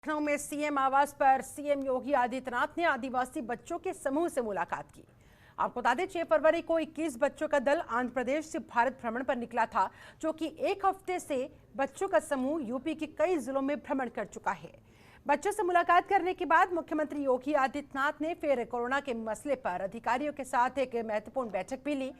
लखनऊ में सीएम आवास पर सीएम योगी आदित्यनाथ ने आदिवासी बच्चों के समूह से मुलाकात की। आपको बता दें 6 फरवरी को 21 बच्चों का दल आंध्र प्रदेश से भारत भ्रमण पर निकला था, जो कि एक हफ्ते से बच्चों का समूह यूपी के कई जिलों में भ्रमण कर चुका है। बच्चों से मुलाकात करने के बाद मुख्यमंत्री योगी आदित्यनाथ ने फिर कोरोना के मसले पर अधिकारियों के साथ एक महत्वपूर्ण बैठक भी ली।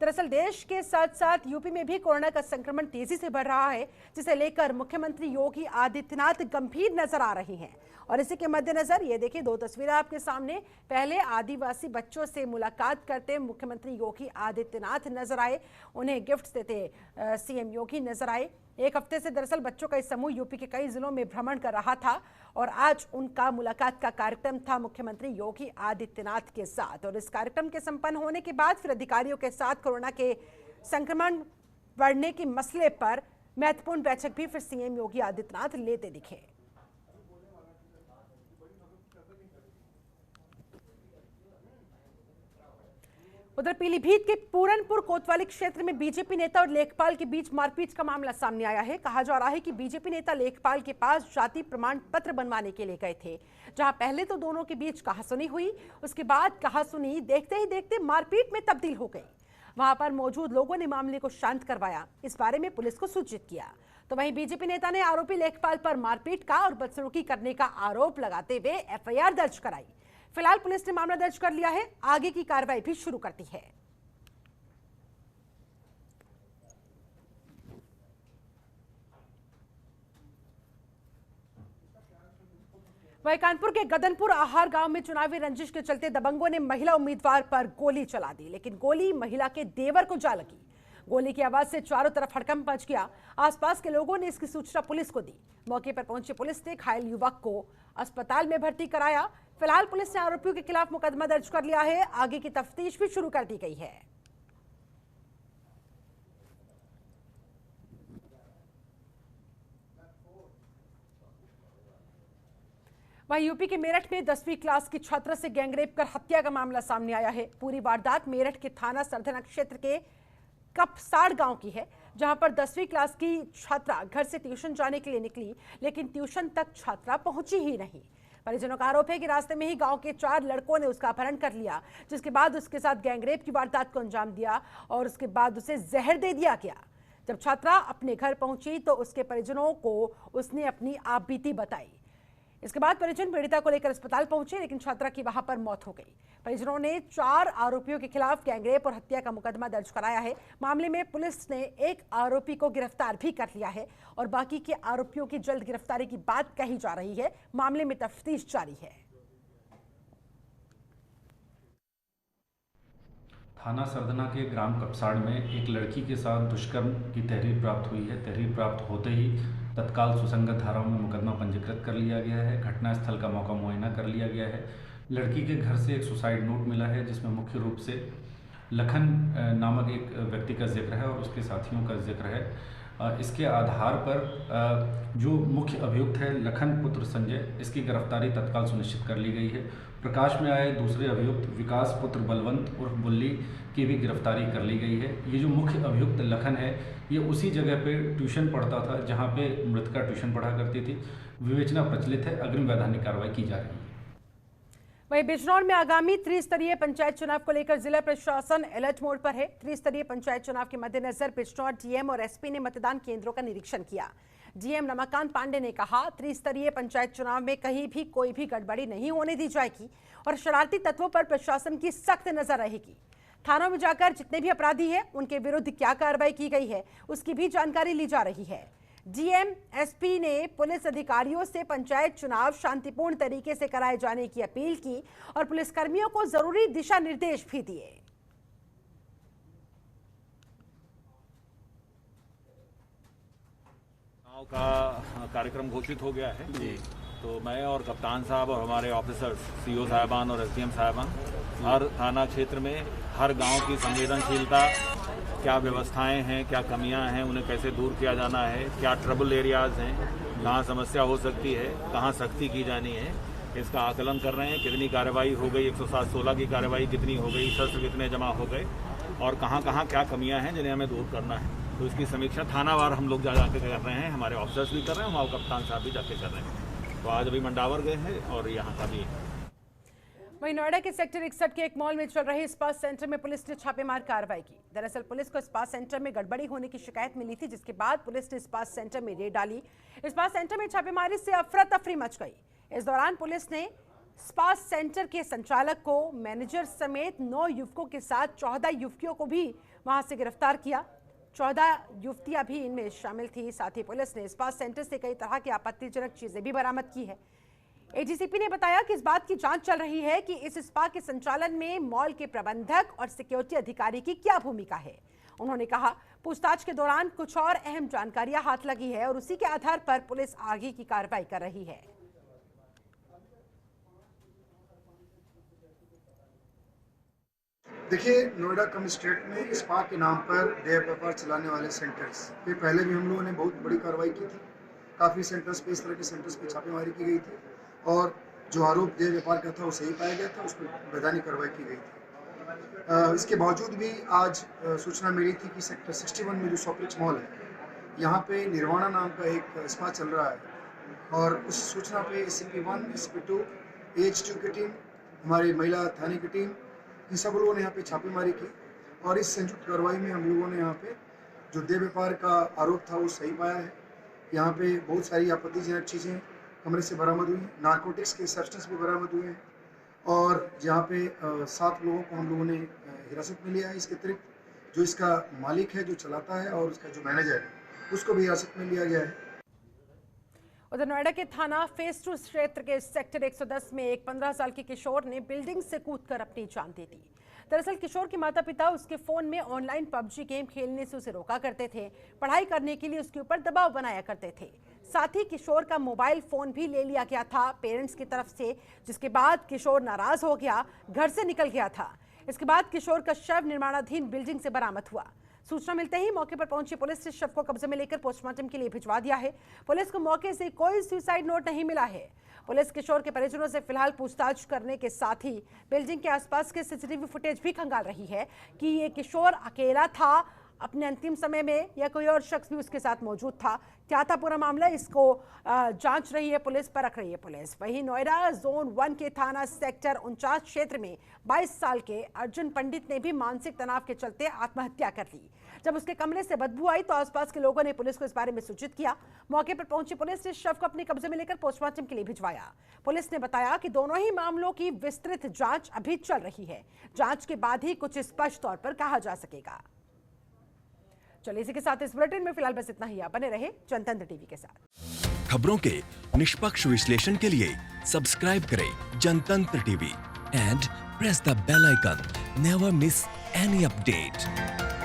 दरअसल देश के साथ साथ यूपी में भी कोरोना का संक्रमण तेजी से बढ़ रहा है, जिसे लेकर मुख्यमंत्री योगी आदित्यनाथ गंभीर नजर आ रहे हैं। और इसी के मद्देनजर ये देखिए 2 तस्वीरें आपके सामने। पहले आदिवासी बच्चों से मुलाकात करते मुख्यमंत्री योगी आदित्यनाथ नजर आए, उन्हें गिफ्ट देते सीएम योगी नजर आए। एक हफ्ते से दरअसल बच्चों का इस समूह यूपी के कई जिलों में भ्रमण कर रहा था और आज उनका मुलाकात का कार्यक्रम था मुख्यमंत्री योगी आदित्यनाथ के साथ। और इस कार्यक्रम के संपन्न होने के बाद फिर अधिकारियों के साथ कोरोना के संक्रमण बढ़ने के मसले पर महत्वपूर्ण बैठक भी फिर सीएम योगी आदित्यनाथ लेते दिखे। उधर पीलीभीत के पूरनपुर कोतवाली क्षेत्र में बीजेपी नेता और लेखपाल के बीच मारपीट का मामला सामने आया है। कहा जा रहा है कि बीजेपी नेता लेखपाल के पास जाति प्रमाण पत्र बनवाने के लिए गए थे, जहां पहले तो दोनों के बीच कहासुनी हुई, उसके बाद कहासुनी देखते ही देखते मारपीट में तब्दील हो गई। वहां पर मौजूद लोगों ने मामले को शांत करवाया, इस बारे में पुलिस को सूचित किया। तो वहीं बीजेपी नेता ने आरोपी लेखपाल पर मारपीट का और बदसलूकी करने का आरोप लगाते हुए एफआईआर दर्ज कराई। फिलहाल पुलिस ने मामला दर्ज कर लिया है, आगे की कार्रवाई भी शुरू कर दी है। वहीं कानपुर के गदनपुर आहार गांव में चुनावी रंजिश के चलते दबंगों ने महिला उम्मीदवार पर गोली चला दी, लेकिन गोली महिला के देवर को जा लगी। गोली की आवाज से चारों तरफ हड़कंप मच गया। आसपास के लोगों ने इसकी सूचना पुलिस को दी। मौके पर पहुंची पुलिस ने घायल युवक को अस्पताल में भर्ती कराया। फिलहाल पुलिस ने आरोपियों के खिलाफ मुकदमा दर्ज कर लिया है, आगे की तफ्तीश भी शुरू कर दी गई है। वहीं यूपी के मेरठ में 10वीं क्लास की छात्रा से गैंगरेप कर हत्या का मामला सामने आया है। पूरी वारदात मेरठ के थाना सरधना क्षेत्र के कपसाड़ गांव की है, जहां पर 10वीं क्लास की छात्रा घर से ट्यूशन जाने के लिए निकली, लेकिन ट्यूशन तक छात्रा पहुंची ही नहीं। परिजनों का आरोप है कि रास्ते में ही गांव के 4 लड़कों ने उसका अपहरण कर लिया, जिसके बाद उसके साथ गैंगरेप की वारदात को अंजाम दिया और उसके बाद उसे जहर दे दिया गया। जब छात्रा अपने घर पहुंची तो उसके परिजनों को उसने अपनी आपबीती बताई। इसके बाद परिजन पीड़िता को लेकर अस्पताल पहुंचे, लेकिन छात्रा की वहां पर मौत हो गई। परिजनों ने 4 आरोपियों के खिलाफ गैंगरेप और हत्या का मुकदमा दर्ज कराया है। मामले में पुलिस ने एक आरोपी को गिरफ्तार भी कर लिया है और बाकी के आरोपियों की जल्द गिरफ्तारी की बात कही जा रही है। मामले में तफ्तीश जारी है। थाना सरधना के ग्राम कपसाड़ में एक लड़की के साथ दुष्कर्म की तहरीर प्राप्त हुई है। तहरीर प्राप्त होते ही तत्काल सुसंगत धाराओं में मुकदमा पंजीकृत कर लिया गया है। घटनास्थल का मौका मुआयना कर लिया गया है। लड़की के घर से एक सुसाइड नोट मिला है, जिसमें मुख्य रूप से लखन नामक एक व्यक्ति का जिक्र है और उसके साथियों का जिक्र है। इसके आधार पर जो मुख्य अभियुक्त है लखन पुत्र संजय, इसकी गिरफ्तारी तत्काल सुनिश्चित कर ली गई है। प्रकाश में आए दूसरे अभियुक्त विकास पुत्र बलवंत उर्फ बुल्ली की भी गिरफ्तारी कर ली गई है। ये जो मुख्य अभियुक्त लखन है, ये उसी जगह पे ट्यूशन पढ़ता था जहाँ पे मृतका ट्यूशन पढ़ा करती थी। विवेचना प्रचलित है, अग्रिम वैधानिक कार्रवाई की जा रही है। वहीं बिजनौर में आगामी त्रिस्तरीय पंचायत चुनाव को लेकर जिला प्रशासन अलर्ट मोड पर है। त्रिस्तरीय पंचायत चुनाव के मद्देनजर बिजनौर डीएम और एसपी ने मतदान केंद्रों का निरीक्षण किया। डीएम रमाकांत पांडे ने कहा, त्रिस्तरीय पंचायत चुनाव में कहीं भी कोई भी गड़बड़ी नहीं होने दी जाएगी और शरारती तत्वों पर प्रशासन की सख्त नजर रहेगी। थानों में जाकर जितने भी अपराधी हैं उनके विरुद्ध क्या कार्रवाई की गई है उसकी भी जानकारी ली जा रही है। डीएम एसपी ने पुलिस अधिकारियों से पंचायत चुनाव शांतिपूर्ण तरीके से कराए जाने की अपील की और पुलिसकर्मियों को जरूरी दिशा निर्देश भी दिए। चुनाव का कार्यक्रम घोषित हो गया है जी। तो मैं और कप्तान साहब और हमारे ऑफिसर्स सीओ साहबान और एसडीएम साहबान हर थाना क्षेत्र में हर गांव की संवेदनशीलता, क्या व्यवस्थाएं हैं, क्या कमियां हैं, उन्हें कैसे दूर किया जाना है, क्या ट्रबल एरियाज हैं, कहाँ समस्या हो सकती है, कहाँ सख्ती की जानी है, इसका आकलन कर रहे हैं। कितनी कार्रवाई हो गई, 107-16 की कार्रवाई कितनी हो गई, शस्त्र कितने जमा हो गए और कहाँ कहाँ क्या कमियां हैं जिन्हें हमें दूर करना है। तो इसकी समीक्षा थानावार हम लोग जा के कर रहे हैं, हमारे ऑफिसर्स भी कर रहे हैं, हमारे कप्तान साहब भी जाके कर रहे हैं। तो आज अभी मंडावर गए हैं और यहाँ का भी वहीं नोएडा के सेक्टर 61 के एक मॉल में चल रहे स्पा सेंटर में पुलिस ने छापेमार कार्रवाई की। दरअसल पुलिस को स्पा सेंटर में गड़बड़ी होने की शिकायत मिली थी, जिसके बाद पुलिस ने स्पा सेंटर में रेड डाली। स्पा सेंटर में छापेमारी से अफरा तफरी मच गई। इस दौरान पुलिस ने स्पा सेंटर के संचालक को, मैनेजर समेत 9 युवकों के साथ 14 युवतियों को भी वहां से गिरफ्तार किया। 14 युवतियां भी इनमें शामिल थी। साथ ही पुलिस ने स्पा सेंटर से कई तरह की आपत्तिजनक चीजें भी बरामद की है। एडीसीपी ने बताया कि इस बात की जांच चल रही है कि इस स्पा के संचालन में मॉल के प्रबंधक और सिक्योरिटी अधिकारी की क्या भूमिका है। उन्होंने कहा, पूछताछ के दौरान कुछ और अहम जानकारियां हाथ लगी है और उसी के आधार पर पुलिस आगे की कार्रवाई कर रही है। देखिए, नोएडा कमिश्नरेट में स्पा के नाम पर देह व्यापार चलाने वाले सेंटर्स पे पहले भी हम लोगों ने बहुत बड़ी कार्रवाई की थी। काफ़ी सेंटर्स पे, इस तरह के सेंटर्स पे छापेमारी की गई थी और जो आरोप देह व्यापार का था वो सही पाया गया था, उस पर वैधानिक कार्रवाई की गई थी। इसके बावजूद भी आज सूचना मिली थी कि सेक्टर 61 में जो सॉप्लेक्स मॉल है, यहाँ पे निर्वाणा नाम का एक स्पा चल रहा है और उस सूचना पे SCP-1, SCP-2, AH2 की टीम, हमारी महिला थाने की टीम, इन सब लोगों ने यहाँ पे छापेमारी की और इस संयुक्त कार्रवाई में हम लोगों ने यहाँ पे जो देह व्यापार का आरोप था वो सही पाया है। यहाँ पे बहुत सारी आपत्तिजनक चीज़ें कमरे से बरामद हुई, नारकोटिक्स के सब्सटेंस भी बरामद हुए हैं और यहाँ पे 7 लोगों को हम लोगों ने हिरासत में लिया है। इसके अतिरिक्त जो इसका मालिक है, जो चलाता है, और उसका जो मैनेजर है, उसको भी हिरासत में लिया गया है। उधर नोएडा के थाना फेज 2 क्षेत्र के सेक्टर 110 में एक 15 साल के किशोर ने बिल्डिंग से कूदकर अपनी जान दे दी। दरअसल किशोर के माता पिता उसके फोन में ऑनलाइन पबजी गेम खेलने से उसे रोका करते थे। पढ़ाई करने के लिए उसके ऊपर दबाव बनाया करते थे। साथ ही किशोर का मोबाइल फोन भी ले लिया गया था पेरेंट्स की तरफ से, जिसके बाद किशोर नाराज हो गया, घर से निकल गया था। इसके बाद किशोर का शव निर्माणाधीन बिल्डिंग से बरामद हुआ। सूचना मिलते ही मौके पर पहुंची पुलिस ने शव को कब्जे में लेकर पोस्टमार्टम के लिए भिजवा दिया है। पुलिस को मौके से कोई सुसाइड नोट नहीं मिला है। पुलिस किशोर के परिजनों से फिलहाल पूछताछ करने के साथ ही बिल्डिंग के आसपास के सीसीटीवी फुटेज भी खंगाल रही है कि ये किशोर अकेला था अपने अंतिम समय में या कोई और शख्स भी उसके साथ मौजूद था। क्या था पूरा मामला, इसको जांच रही है पुलिस, परख रही है पुलिस। वहीं नोएडा जोन 1 के थाना सेक्टर 49 क्षेत्र में 22 साल के अर्जुन पंडित ने भी मानसिक तनाव के चलते आत्महत्या कर ली। जब उसके कमरे से बदबू आई तो आसपास के लोगों ने पुलिस को इस बारे में सूचित किया। मौके पर पहुंची पुलिस ने शव को अपने कब्जे में लेकर पोस्टमार्टम के लिए भिजवाया। पुलिस ने बताया कि दोनों ही मामलों की विस्तृत जांच अभी चल रही है। जांच के बाद ही कुछ स्पष्ट तौर पर कहा जा सकेगा। चलिए, इसी के साथ इस बुलेटिन में फिलहाल बस इतना ही। आप बने रहे जनतंत्र टीवी के साथ। खबरों के निष्पक्ष विश्लेषण के लिए सब्सक्राइब करें Jantantra TV and press the bell icon. Never miss any update.